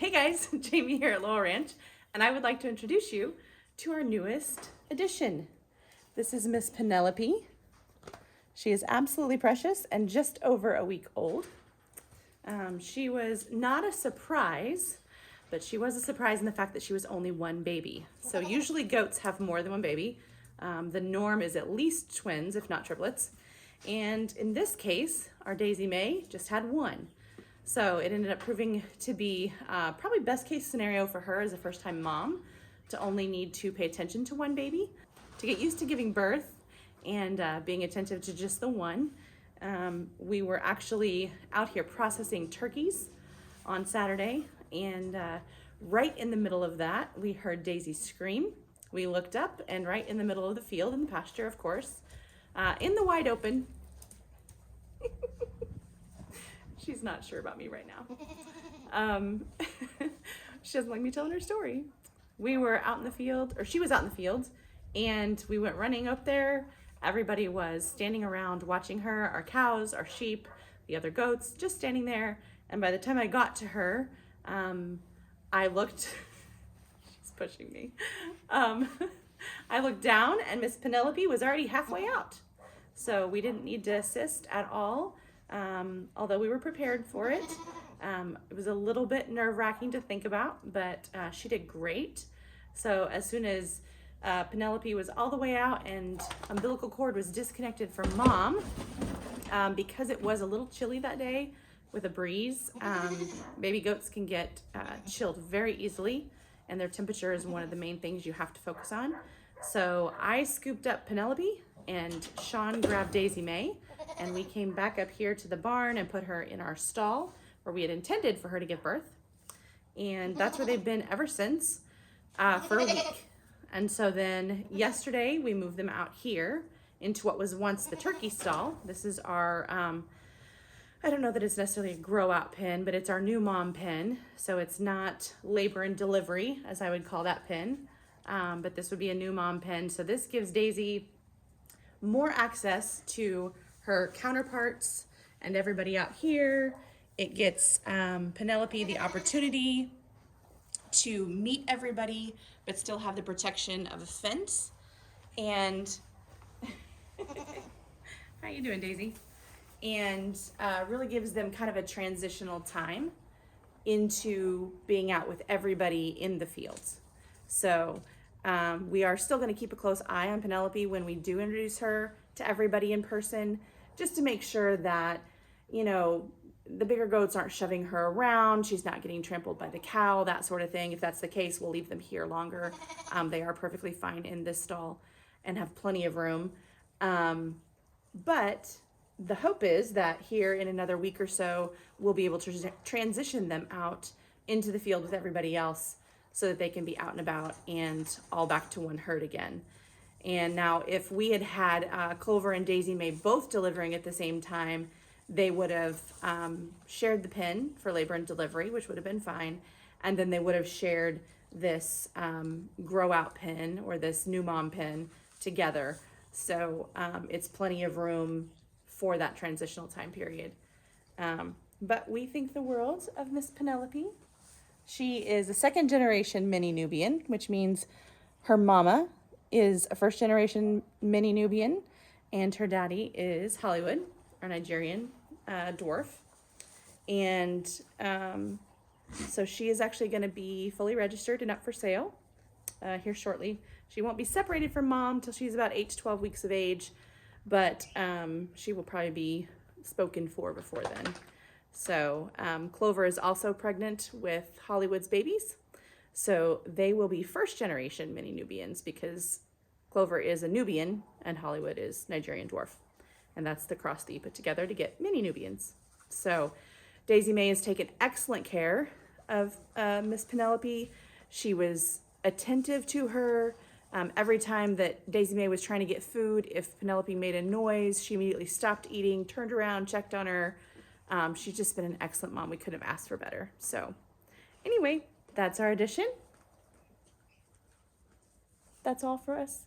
Hey guys, Jamie here at Lowell Ranch, and I would like to introduce you to our newest addition. This is Miss Penelope. She is absolutely precious and just over a week old. She was not a surprise, but she was a surprise in the fact that she was only one baby. So usually goats have more than one baby. The norm is at least twins, if not triplets. And in this case, our Daisy May just had one. So it ended up proving to be probably best case scenario for her as a first time mom to only need to pay attention to one baby, to get used to giving birth and being attentive to just the one. We were actually out here processing turkeys on Saturday, and right in the middle of that, we heard Daisy scream. We looked up, and right in the middle of the field, in the pasture, of course, in the wide open, she's not sure about me right now. She doesn't like me telling her story. We were out in the field, or she was out in the field, and we went running up there. Everybody was standing around watching her, our cows, our sheep, the other goats, just standing there. And by the time I got to her, I looked, she's pushing me. I looked down and Miss Penelope was already halfway out. So we didn't need to assist at all. Although we were prepared for it. It was a little bit nerve-wracking to think about, but she did great. So as soon as Penelope was all the way out and umbilical cord was disconnected from mom, because it was a little chilly that day with a breeze, baby goats can get chilled very easily, and their temperature is one of the main things you have to focus on. So I scooped up Penelope and Sean grabbed Daisy May, and we came back up here to the barn and put her in our stall where we had intended for her to give birth. And that's where they've been ever since, for a week. And so then yesterday we moved them out here into what was once the turkey stall. This is our, I don't know that it's necessarily a grow out pen, but it's our new mom pen. So it's not labor and delivery, as I would call that pen. But this would be a new mom pen. So this gives Daisy more access to her counterparts and everybody out here. It gets Penelope the opportunity to meet everybody, but still have the protection of a fence. And how you doing, Daisy? And really gives them kind of a transitional time into being out with everybody in the fields. So we are still going to keep a close eye on Penelope when we do introduce her to everybody in person, just to make sure that, you know, the bigger goats aren't shoving her around, she's not getting trampled by the cow, that sort of thing. If that's the case, we'll leave them here longer. They are perfectly fine in this stall and have plenty of room. But the hope is that here in another week or so, we'll be able to transition them out into the field with everybody else so that they can be out and about and all back to one herd again. And now if we had had Clover and Daisy May both delivering at the same time, they would have shared the pen for labor and delivery, which would have been fine. And then they would have shared this grow out pen or this new mom pen together. So it's plenty of room for that transitional time period. But we think the world of Miss Penelope. She is a second generation mini Nubian, which means her mama is a first generation mini Nubian and her daddy is Hollywood, our Nigerian dwarf. And so she is actually going to be fully registered and up for sale here shortly. She won't be separated from mom till she's about 8 to 12 weeks of age, but she will probably be spoken for before then. So Clover is also pregnant with Hollywood's babies. So they will be first generation mini Nubians because Clover is a Nubian and Hollywood is Nigerian dwarf. And that's the cross that you put together to get mini Nubians. So Daisy May has taken excellent care of Miss Penelope. She was attentive to her. Every time that Daisy May was trying to get food, if Penelope made a noise, she immediately stopped eating, turned around, checked on her. She's just been an excellent mom. We couldn't have asked for better. So anyway, that's our addition. That's all for us.